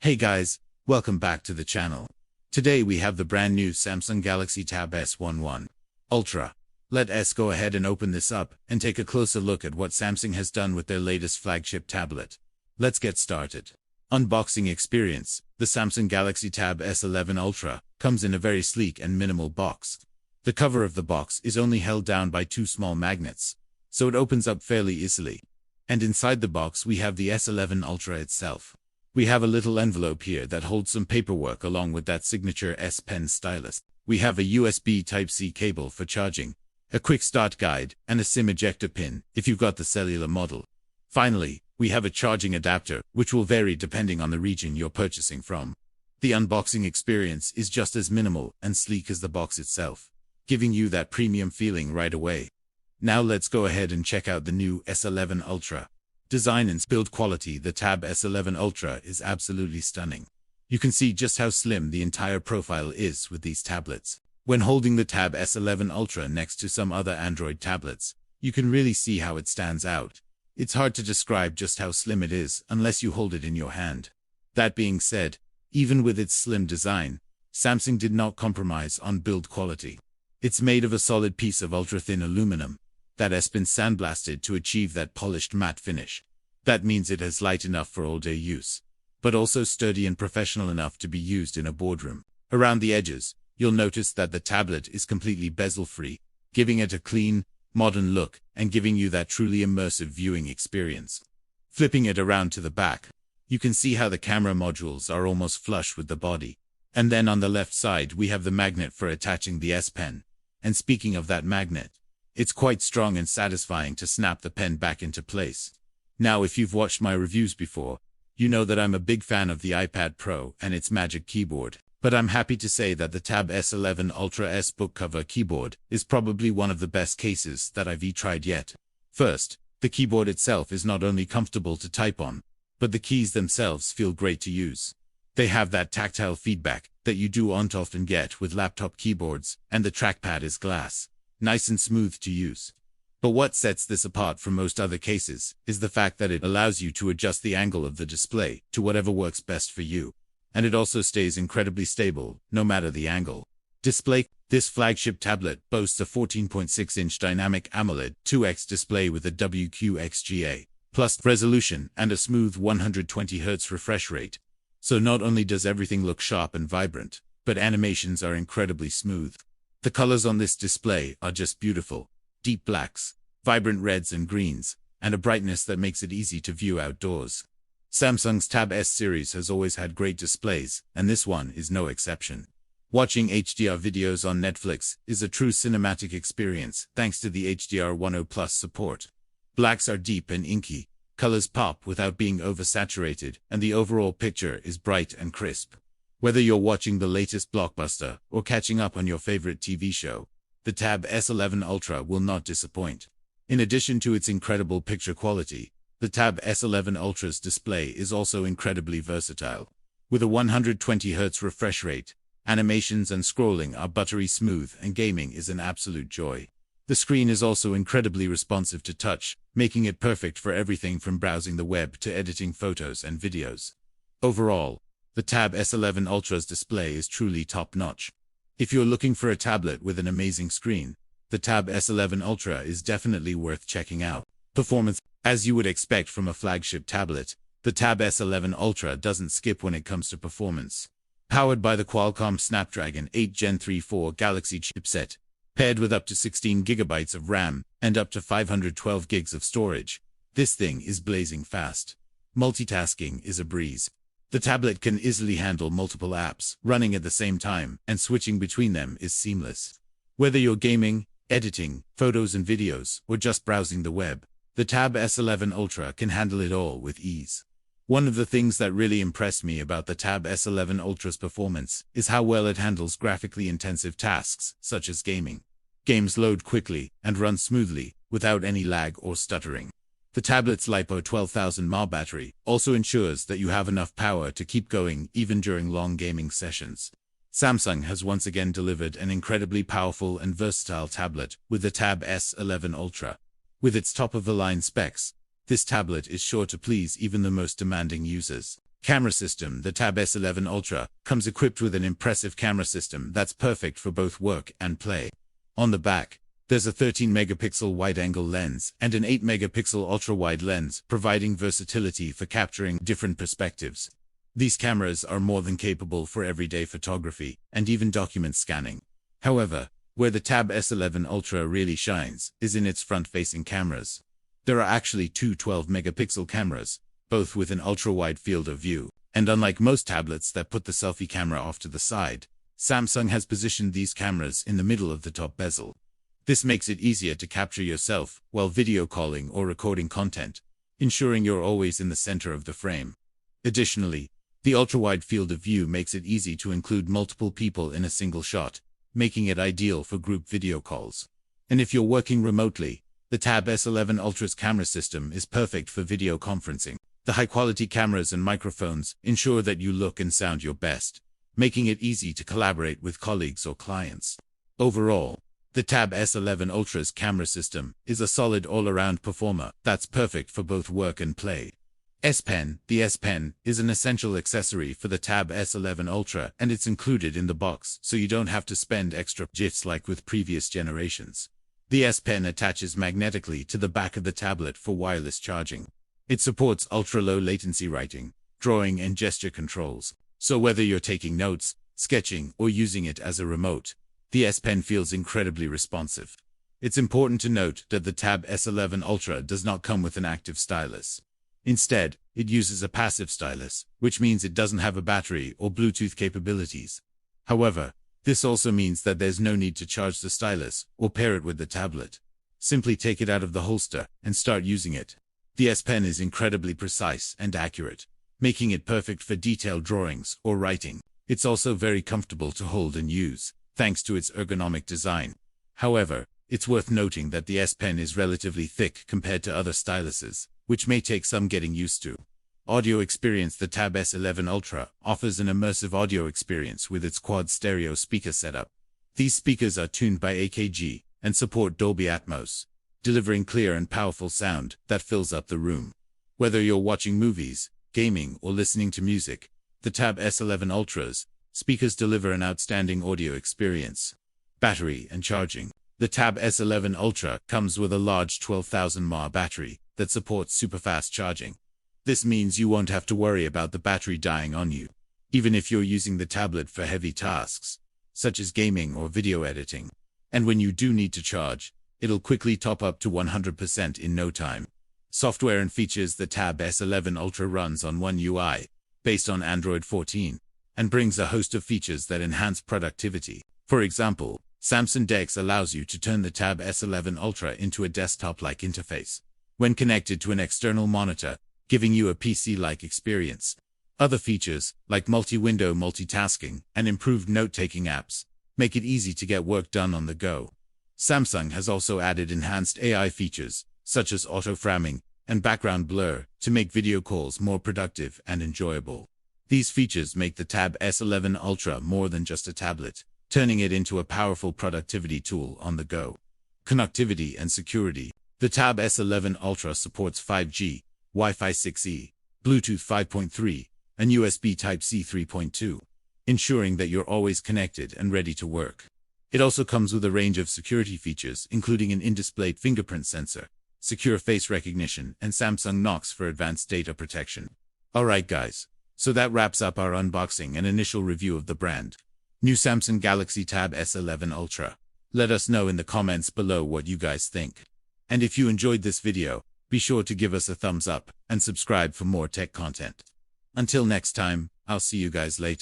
Hey guys, welcome back to the channel. Today we have the brand new Samsung Galaxy Tab S11 Ultra. Let's go ahead and open this up and take a closer look at what Samsung has done with their latest flagship tablet. Let's get started. Unboxing experience. The Samsung Galaxy Tab S11 Ultra comes in a very sleek and minimal box. The cover of the box is only held down by two small magnets, so it opens up fairly easily. And inside the box we have the S11 Ultra itself. We have a little envelope here that holds some paperwork along with that signature S Pen stylus. We have a USB Type-C cable for charging, a quick start guide, and a SIM ejector pin if you've got the cellular model. Finally, we have a charging adapter, which will vary depending on the region you're purchasing from. The unboxing experience is just as minimal and sleek as the box itself, giving you that premium feeling right away. Now let's go ahead and check out the new S11 Ultra. Design and build quality. The Tab S11 Ultra is absolutely stunning. You can see just how slim the entire profile is with these tablets. When holding the Tab S11 Ultra next to some other Android tablets, you can really see how it stands out. It's hard to describe just how slim it is unless you hold it in your hand. That being said, even with its slim design, Samsung did not compromise on build quality. It's made of a solid piece of ultra-thin aluminum that has been sandblasted to achieve that polished matte finish. That means it is light enough for all-day use, but also sturdy and professional enough to be used in a boardroom. Around the edges, you'll notice that the tablet is completely bezel-free, giving it a clean, modern look and giving you that truly immersive viewing experience. Flipping it around to the back, you can see how the camera modules are almost flush with the body. And then on the left side we have the magnet for attaching the S Pen. And speaking of that magnet, it's quite strong and satisfying to snap the pen back into place. Now if you've watched my reviews before, you know that I'm a big fan of the iPad Pro and its Magic Keyboard. But I'm happy to say that the Tab S11 Ultra S book cover keyboard is probably one of the best cases that I've tried yet. First, the keyboard itself is not only comfortable to type on, but the keys themselves feel great to use. They have that tactile feedback that you don't often get with laptop keyboards, and the trackpad is glass, nice and smooth to use. But what sets this apart from most other cases is the fact that it allows you to adjust the angle of the display to whatever works best for you. And it also stays incredibly stable, no matter the angle. Display. This flagship tablet boasts a 14.6-inch Dynamic AMOLED 2x display with a WQXGA plus resolution and a smooth 120Hz refresh rate. So not only does everything look sharp and vibrant, but animations are incredibly smooth. The colors on this display are just beautiful. Deep blacks, vibrant reds and greens, and a brightness that makes it easy to view outdoors. Samsung's Tab S series has always had great displays, and this one is no exception. Watching HDR videos on Netflix is a true cinematic experience thanks to the HDR10+ support. Blacks are deep and inky, colors pop without being oversaturated, and the overall picture is bright and crisp. Whether you're watching the latest blockbuster or catching up on your favorite TV show, the Tab S11 Ultra will not disappoint. In addition to its incredible picture quality, the Tab S11 Ultra's display is also incredibly versatile. With a 120Hz refresh rate, animations and scrolling are buttery smooth and gaming is an absolute joy. The screen is also incredibly responsive to touch, making it perfect for everything from browsing the web to editing photos and videos. Overall, the Tab S11 Ultra's display is truly top-notch. If you're looking for a tablet with an amazing screen, the Tab S11 Ultra is definitely worth checking out. Performance. As you would expect from a flagship tablet, the Tab S11 Ultra doesn't skip when it comes to performance. Powered by the Qualcomm Snapdragon 8 Gen 3 4 Galaxy chipset, paired with up to 16 GB of RAM and up to 512 GB of storage, this thing is blazing fast. Multitasking is a breeze. The tablet can easily handle multiple apps running at the same time, and switching between them is seamless. Whether you're gaming, editing, photos and videos, or just browsing the web, the Tab S11 Ultra can handle it all with ease. One of the things that really impressed me about the Tab S11 Ultra's performance is how well it handles graphically intensive tasks, such as gaming. Games load quickly and run smoothly, without any lag or stuttering. The tablet's LiPo 12,000 mAh battery also ensures that you have enough power to keep going even during long gaming sessions. Samsung has once again delivered an incredibly powerful and versatile tablet with the Tab S11 Ultra. With its top-of-the-line specs, this tablet is sure to please even the most demanding users. Camera system. The Tab S11 Ultra comes equipped with an impressive camera system that's perfect for both work and play. On the back, there's a 13-megapixel wide-angle lens and an 8-megapixel ultra-wide lens, providing versatility for capturing different perspectives. These cameras are more than capable for everyday photography and even document scanning. However, where the Tab S11 Ultra really shines is in its front-facing cameras. There are actually two 12-megapixel cameras, both with an ultra-wide field of view, and unlike most tablets that put the selfie camera off to the side, Samsung has positioned these cameras in the middle of the top bezel. This makes it easier to capture yourself while video calling or recording content, ensuring you're always in the center of the frame. Additionally, the ultra-wide field of view makes it easy to include multiple people in a single shot, making it ideal for group video calls. And if you're working remotely, the Tab S11 Ultra's camera system is perfect for video conferencing. The high-quality cameras and microphones ensure that you look and sound your best, making it easy to collaborate with colleagues or clients. Overall, the Tab S11 Ultra's camera system is a solid all-around performer that's perfect for both work and play. S Pen. The S Pen is an essential accessory for the Tab S11 Ultra, and it's included in the box, so you don't have to spend extra just like with previous generations. The S Pen attaches magnetically to the back of the tablet for wireless charging. It supports ultra-low latency writing, drawing, and gesture controls, so whether you're taking notes, sketching, or using it as a remote, the S Pen feels incredibly responsive. It's important to note that the Tab S11 Ultra does not come with an active stylus. Instead, it uses a passive stylus, which means it doesn't have a battery or Bluetooth capabilities. However, this also means that there's no need to charge the stylus or pair it with the tablet. Simply take it out of the holster and start using it. The S Pen is incredibly precise and accurate, making it perfect for detailed drawings or writing. It's also very comfortable to hold and use, thanks to its ergonomic design. However, it's worth noting that the S Pen is relatively thick compared to other styluses, which may take some getting used to. Audio experience. The Tab S11 Ultra offers an immersive audio experience with its quad stereo speaker setup. These speakers are tuned by AKG and support Dolby Atmos, delivering clear and powerful sound that fills up the room. Whether you're watching movies, gaming, or listening to music, the Tab S11 Ultra's speakers deliver an outstanding audio experience. Battery and charging. The Tab S11 Ultra comes with a large 12,000 mAh battery that supports super-fast charging. This means you won't have to worry about the battery dying on you, even if you're using the tablet for heavy tasks, such as gaming or video editing. And when you do need to charge, it'll quickly top up to 100% in no time. Software and features. The Tab S11 Ultra runs on One UI, based on Android 14, and brings a host of features that enhance productivity. For example, Samsung DeX allows you to turn the Tab S11 Ultra into a desktop-like interface when connected to an external monitor, giving you a PC-like experience. Other features, like multi-window multitasking and improved note-taking apps, make it easy to get work done on the go. Samsung has also added enhanced AI features, such as auto-framing and background blur, to make video calls more productive and enjoyable. These features make the Tab S11 Ultra more than just a tablet, turning it into a powerful productivity tool on the go. Connectivity and security. The Tab S11 Ultra supports 5G, Wi-Fi 6E, Bluetooth 5.3, and USB Type-C 3.2, ensuring that you're always connected and ready to work. It also comes with a range of security features, including an in-display fingerprint sensor, secure face recognition, and Samsung Knox for advanced data protection. Alright guys, so that wraps up our unboxing and initial review of the brand new Samsung Galaxy Tab S11 Ultra. Let us know in the comments below what you guys think. And if you enjoyed this video, be sure to give us a thumbs up and subscribe for more tech content. Until next time, I'll see you guys later.